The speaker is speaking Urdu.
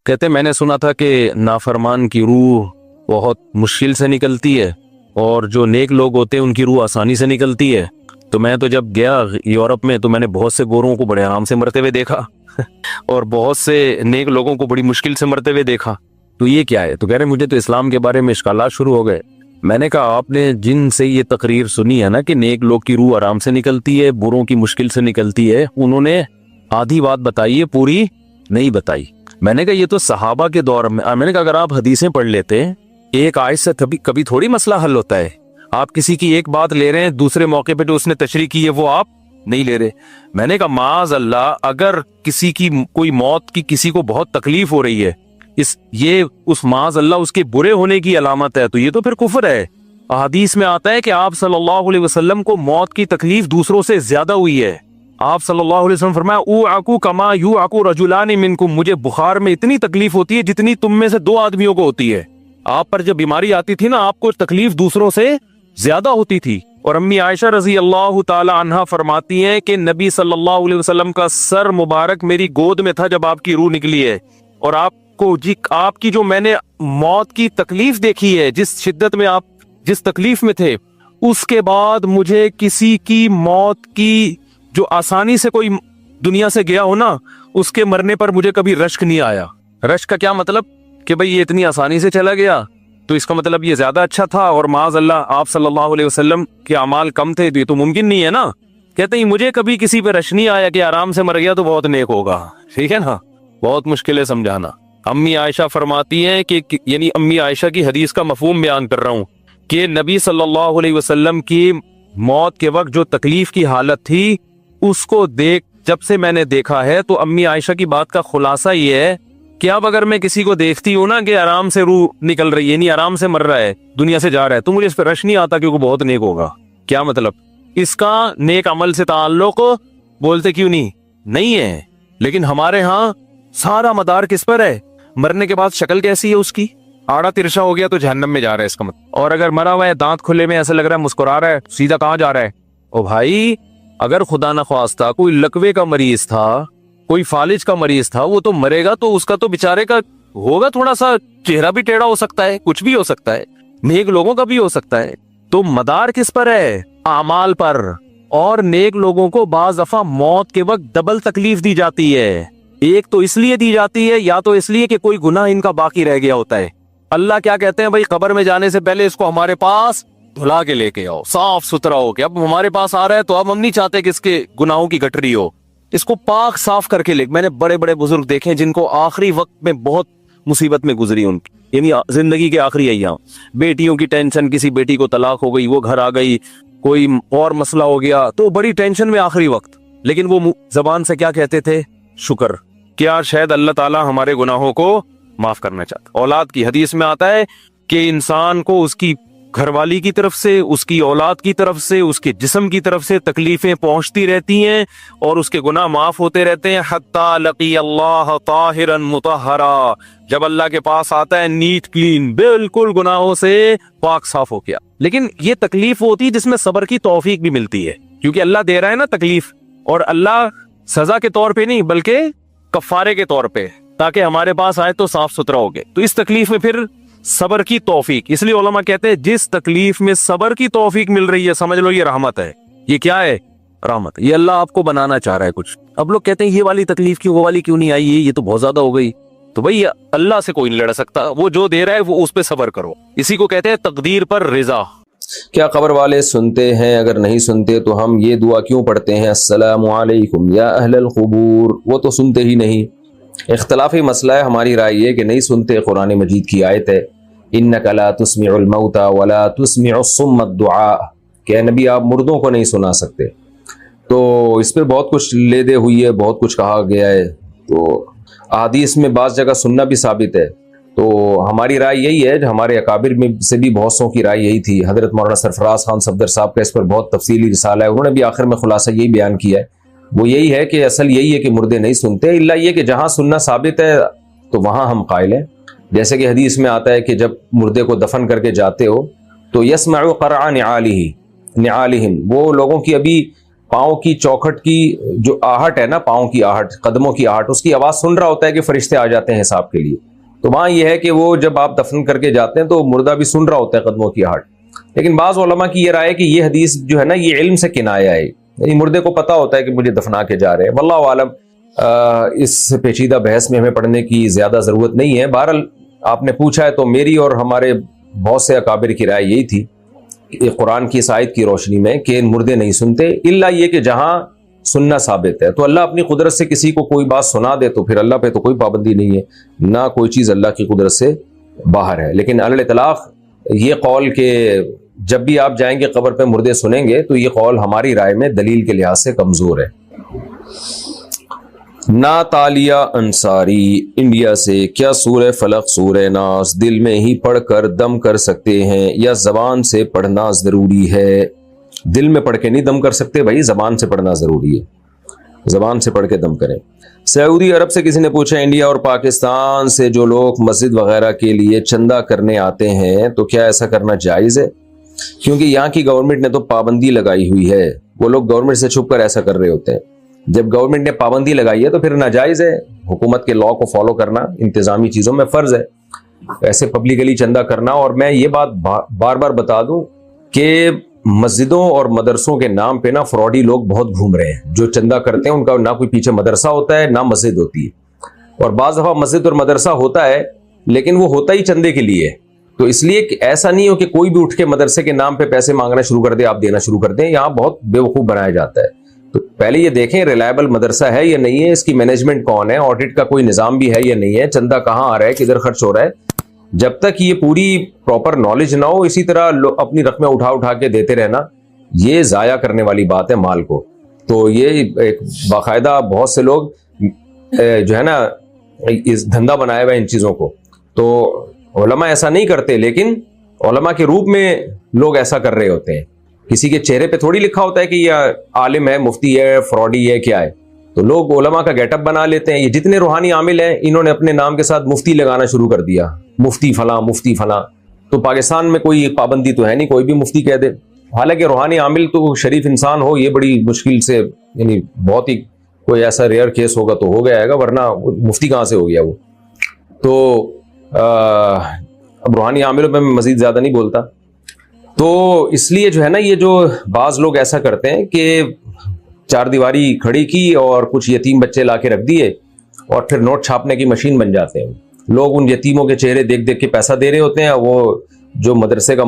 کہتے میں نے سنا تھا کہ نافرمان کی روح بہت مشکل سے نکلتی ہے اور جو نیک لوگ ہوتے ہیں ان کی روح آسانی سے نکلتی ہے. تو میں تو جب گیا یورپ میں تو میں نے بہت سے گوروں کو بڑے آرام سے مرتے ہوئے دیکھا اور بہت سے نیک لوگوں کو بڑی مشکل سے مرتے ہوئے دیکھا. تو یہ کیا ہے؟ تو کہہ رہے مجھے تو اسلام کے بارے میں اشکالات شروع ہو گئے. میں نے کہا آپ نے جن سے یہ تقریر سنی ہے نا کہ نیک لوگ کی روح آرام سے نکلتی ہے، بروں کی مشکل سے نکلتی ہے، انہوں نے آدھی بات بتائی ہے، پوری نہیں بتائی. میں نے کہا یہ تو صحابہ کے دور میں نے کہا اگر آپ حدیثیں پڑھ لیتے ایک آیت سے کبھی تھوڑی مسئلہ حل ہوتا ہے. آپ کسی کی ایک بات لے رہے ہیں، دوسرے موقع پہ جو اس نے تشریح کی ہے وہ آپ نہیں لے رہے. میں نے کہا معاذ اللہ، اگر کسی کی کوئی موت کی کسی کو بہت تکلیف ہو رہی ہے، یہ اس معاذ اللہ اس کے برے ہونے کی علامت ہے، تو یہ تو پھر کفر ہے. حدیث میں آتا ہے کہ آپ صلی اللہ علیہ وسلم کو موت کی تکلیف دوسروں سے زیادہ ہوئی ہے. آپ صلی اللہ علیہ وسلم فرمایا اوعکو کما یوعکو رجلان منکم، مجھے بخار میں اتنی تکلیف ہوتی ہے جتنی تم میں سے 2 آدمیوں کو ہوتی ہے. آپ پر جب بیماری آتی تھی نا، آپ کو تکلیف دوسروں سے زیادہ ہوتی تھی. اور امی عائشہ رضی اللہ تعالی عنہا فرماتی ہیں کہ نبی صلی اللہ علیہ وسلم کا سر مبارک میری گود میں تھا جب آپ کی روح نکلی ہے، اور آپ کی جو میں نے موت کی تکلیف دیکھی ہے، جس شدت میں آپ جس تکلیف میں تھے، اس کے بعد مجھے کسی کی موت کی جو آسانی سے کوئی دنیا سے گیا ہو نا، اس کے مرنے پر مجھے کبھی رشک نہیں آیا. رشک کا کیا مطلب؟ کہ بھئی یہ اتنی آسانی سے چلا گیا تو اس کا مطلب یہ زیادہ اچھا تھا، اور معاذ اللہ آپ صلی اللہ علیہ وسلم کے اعمال کم تھے، تو یہ تو ممکن نہیں ہے نا. کہتے ہیں مجھے کبھی کسی پہ رش نہیں آیا کہ آرام سے مر گیا تو بہت نیک ہوگا. ٹھیک ہے نا، بہت مشکل ہے سمجھانا. امی عائشہ فرماتی ہیں کہ یعنی امی عائشہ کی حدیث کا مفہوم بیان کر رہا ہوں کہ نبی صلی اللہ علیہ وسلم کی موت کے وقت جو تکلیف کی حالت تھی، اس کو جب سے میں نے دیکھا ہے، تو امی عائشہ کی بات کا خلاصہ یہ ہے کہ اب اگر میں کسی کو دیکھتی ہوں نا کہ آرام سے روح نکل رہی ہے، یعنی آرام سے مر رہا ہے، دنیا سے جا رہا ہے، تو مجھے اس پہ رش نہیں آتا کیونکہ بہت نیک ہوگا. کیا مطلب؟ اس کا نیک عمل سے تعلق بولتے کیوں نہیں ہے. لیکن ہمارے ہاں سارا مدار کس پر ہے؟ مرنے کے بعد شکل کیسی ہے اس کی؟ آڑا ترشا ہو گیا تو جہنم میں جا رہا ہے اس کا مطلب. اور اگر مرا ہوا ہے، دانت کھلے میں، ایسا لگ رہا ہے مسکرا رہا ہے، سیدھا کہاں جا رہا ہے؟ او بھائی، اگر خدا نخواستہ کوئی لکوے کا مریض تھا، کوئی فالج کا مریض تھا، وہ تو مرے گا تو اس کا تو بیچارے کا ہوگا تھوڑا سا چہرہ بھی ٹیڑھا ہو سکتا ہے، کچھ بھی ہو سکتا ہے، نیک لوگوں کا بھی ہو سکتا ہے. تو مدار کس پر ہے؟ اعمال پر. اور نیک لوگوں کو بعض دفعہ موت کے وقت ڈبل تکلیف دی جاتی ہے. ایک تو اس لیے دی جاتی ہے، یا تو اس لیے کہ کوئی گناہ ان کا باقی رہ گیا ہوتا ہے. اللہ کیا کہتے ہیں؟ بھائی قبر میں جانے سے پہلے اس کو ہمارے پاس دھلا کے لے کے آؤ، صاف ستھرا ہو کے. اب ہمارے پاس آ رہا ہے تو اب ہم نہیں چاہتے کہ اس کے گناہوں کی گٹری ہو، اس کو پاک صاف کر کے لے. میں نے بڑے بڑے بزرگ دیکھے جن کو آخری وقت میں بہت مصیبت میں گزری، ان کی یعنی زندگی کے آخری ایام، بیٹیوں کی ٹینشن، کسی بیٹی کو طلاق ہو گئی، وہ گھر آ گئی، کوئی اور مسئلہ ہو گیا، تو بڑی ٹینشن میں آخری وقت. لیکن وہ زبان سے کیا کہتے تھے؟ شکر. کیا شاید اللہ تعالیٰ ہمارے گناہوں کو معاف کرنا چاہتا. اولاد کی حدیث میں آتا ہے کہ انسان کو اس کی گھر والی کی طرف سے، اس کی اولاد کی طرف سے، اس کے جسم کی طرف سے تکلیفیں پہنچتی رہتی ہیں اور اس کے گناہ معاف ہوتے رہتے ہیں، حتی لقی اللہ طاہرا مطہرا، جب اللہ کے پاس آتا ہے نیٹ کلین، بالکل گناہوں سے پاک صاف ہو گیا. لیکن یہ تکلیف ہوتی ہے جس میں صبر کی توفیق بھی ملتی ہے، کیونکہ اللہ دے رہا ہے نا تکلیف، اور اللہ سزا کے طور پہ نہیں بلکہ کفارے کے طور پہ، تاکہ ہمارے پاس آئے تو صاف ستھرا ہو گئے. تو اس تکلیف میں پھر صبر کی توفیق، اس لیے علماء کہتے ہیں جس تکلیف میں صبر کی توفیق مل رہی ہے، سمجھ لو یہ رحمت ہے. یہ کیا ہے؟ رحمت. یہ اللہ آپ کو بنانا چاہ رہا ہے کچھ. اب لوگ کہتے ہیں یہ والی تکلیف کیوں، وہ والی کیوں نہیں آئی، یہ تو بہت زیادہ ہو گئی. تو بھئی اللہ سے کوئی نہیں لڑ سکتا، وہ جو دے رہا ہے وہ اس پہ صبر کرو. اسی کو کہتے ہیں تقدیر پر رضا. کیا قبر والے سنتے ہیں؟ اگر نہیں سنتے تو ہم یہ دعا کیوں پڑھتے ہیں، السلام علیکم یا اہل القبور؟ وہ تو سنتے ہی نہیں. اختلافی مسئلہ ہے. ہماری رائے یہ کہ نہیں سنتے. قرآن مجید کی آیت ہے انک لا تسمع الموتى ولا تسمع الصم الدعاء، کہ نبی آپ مردوں کو نہیں سنا سکتے. تو اس پہ بہت کچھ لے دے ہوئی ہے، بہت کچھ کہا گیا ہے. تو احادیث میں بعض جگہ سننا بھی ثابت ہے. تو ہماری رائے یہی ہے، ہمارے اکابر میں سے بھی بہت سو کی رائے یہی تھی. حضرت مولانا سرفراز خان صفدر صاحب کا اس پر بہت تفصیلی رسالہ ہے، انہوں نے بھی آخر میں خلاصہ یہی بیان کیا ہے. وہ یہی ہے کہ اصل یہی ہے کہ مردے نہیں سنتے، الا یہ کہ جہاں سننا ثابت ہے تو وہاں ہم قائل ہیں. جیسے کہ حدیث میں آتا ہے کہ جب مردے کو دفن کر کے جاتے ہو تو یسمع قرع نعالہم، وہ لوگوں کی ابھی پاؤں کی چوکھٹ کی جو آہٹ ہے نا، پاؤں کی آہٹ، قدموں کی آہٹ، اس کی آواز سن رہا ہوتا ہے کہ فرشتے آ جاتے ہیں حساب کے لیے. تو وہاں یہ ہے کہ وہ جب آپ دفن کر کے جاتے ہیں تو مردہ بھی سن رہا ہوتا ہے قدموں کی آہٹ. لیکن بعض علماء کی یہ رائے ہے کہ یہ حدیث جو ہے نا یہ علم سے کنایا ہے، یعنی مردے کو پتا ہوتا ہے کہ مجھے دفنا کے جا رہے ہیں. واللہ عالم، اس پیچیدہ بحث میں ہمیں پڑھنے کی زیادہ ضرورت نہیں ہے. بہرحال آپ نے پوچھا ہے تو میری اور ہمارے بہت سے اکابر کی رائے یہی تھی کہ قرآن کی اس آیت کی روشنی میں کہ مردے نہیں سنتے، الا یہ کہ جہاں سننا ثابت ہے. تو اللہ اپنی قدرت سے کسی کو کوئی بات سنا دے تو پھر اللہ پہ تو کوئی پابندی نہیں ہے، نہ کوئی چیز اللہ کی قدرت سے باہر ہے. لیکن علی الاطلاق یہ قول کہ جب بھی آپ جائیں گے قبر پہ مردے سنیں گے، تو یہ قول ہماری رائے میں دلیل کے لحاظ سے کمزور ہے. ناتالیہ انصاری انڈیا سے، کیا سورہ فلق سورہ ناس دل میں ہی پڑھ کر دم کر سکتے ہیں یا زبان سے پڑھنا ضروری ہے؟ دل میں پڑھ کے نہیں دم کر سکتے بھائی، زبان سے پڑھنا ضروری ہے، زبان سے پڑھ کے دم کریں. سعودی عرب سے کسی نے پوچھا، انڈیا اور پاکستان سے جو لوگ مسجد وغیرہ کے لیے چندہ کرنے آتے ہیں تو کیا ایسا کرنا جائز ہے؟ کیونکہ یہاں کی گورنمنٹ نے تو پابندی لگائی ہوئی ہے. وہ لوگ گورنمنٹ سے چھپ کر ایسا کر رہے ہوتے ہیں. جب گورنمنٹ نے پابندی لگائی ہے تو پھر ناجائز ہے. حکومت کے لاء کو فالو کرنا انتظامی چیزوں میں فرض ہے. ایسے پبلکلی چندہ کرنا، اور میں یہ بات بار بار بتا دوں کہ مسجدوں اور مدرسوں کے نام پہ نا فراڈی لوگ بہت گھوم رہے ہیں. جو چندہ کرتے ہیں ان کا نہ کوئی پیچھے مدرسہ ہوتا ہے نہ مسجد ہوتی ہے، اور بعض دفعہ مسجد اور مدرسہ ہوتا ہے لیکن وہ ہوتا ہی چندے کے لیے. تو اس لیے کہ ایسا نہیں ہو کہ کوئی بھی اٹھ کے مدرسے کے نام پہ پیسے مانگنا شروع کر دے، آپ دینا شروع کر دیں. یہاں بہت بیوقوف بنایا جاتا ہے. تو پہلے یہ دیکھیں ریلائبل مدرسہ ہے یا نہیں ہے، اس کی مینجمنٹ کون ہے، آڈٹ کا کوئی نظام بھی ہے یا نہیں ہے، چندہ کہاں آ رہا ہے، کدھر خرچ ہو رہا ہے. جب تک یہ پوری پراپر نالج نہ ہو، اسی طرح اپنی رقمیں اٹھا کے دیتے رہنا، یہ ضائع کرنے والی بات ہے مال کو. تو یہ ایک باقاعدہ بہت سے لوگ جو ہے نا اس دھندا بنایا ہوا ہے ان چیزوں کو. تو علماء ایسا نہیں کرتے، لیکن علماء کے روپ میں لوگ ایسا کر رہے ہوتے ہیں. کسی کے چہرے پہ تھوڑی لکھا ہوتا ہے کہ یہ عالم ہے، مفتی ہے، فراڈی ہے، کیا ہے. تو لوگ علماء کا گیٹ اپ بنا لیتے ہیں. یہ جتنے روحانی عامل ہیں انہوں نے اپنے نام کے ساتھ مفتی لگانا شروع کر دیا، مفتی فلاں مفتی فلاں. تو پاکستان میں کوئی پابندی تو ہے نہیں، کوئی بھی مفتی کہہ دے. حالانکہ روحانی عامل تو شریف انسان ہو، یہ بڑی مشکل سے، یعنی بہت ہی کوئی ایسا ریئر کیس ہوگا تو ہو گیا ہے گا، ورنہ مفتی کہاں سے ہو گیا وہ. تو اب روحانی عاملوں پہ میں مزید زیادہ نہیں بولتا. تو اس لیے جو ہے نا یہ جو بعض لوگ ایسا کرتے ہیں کہ چار دیواری کھڑی کی اور کچھ یتیم بچے لا کے رکھ دیے اور پھر نوٹ چھاپنے کی مشین بن جاتے ہیں. لوگ ان یتیموں کے چہرے دیکھ دیکھ کے پیسہ دے رہے ہوتے ہیں. وہ جو مدرسے کا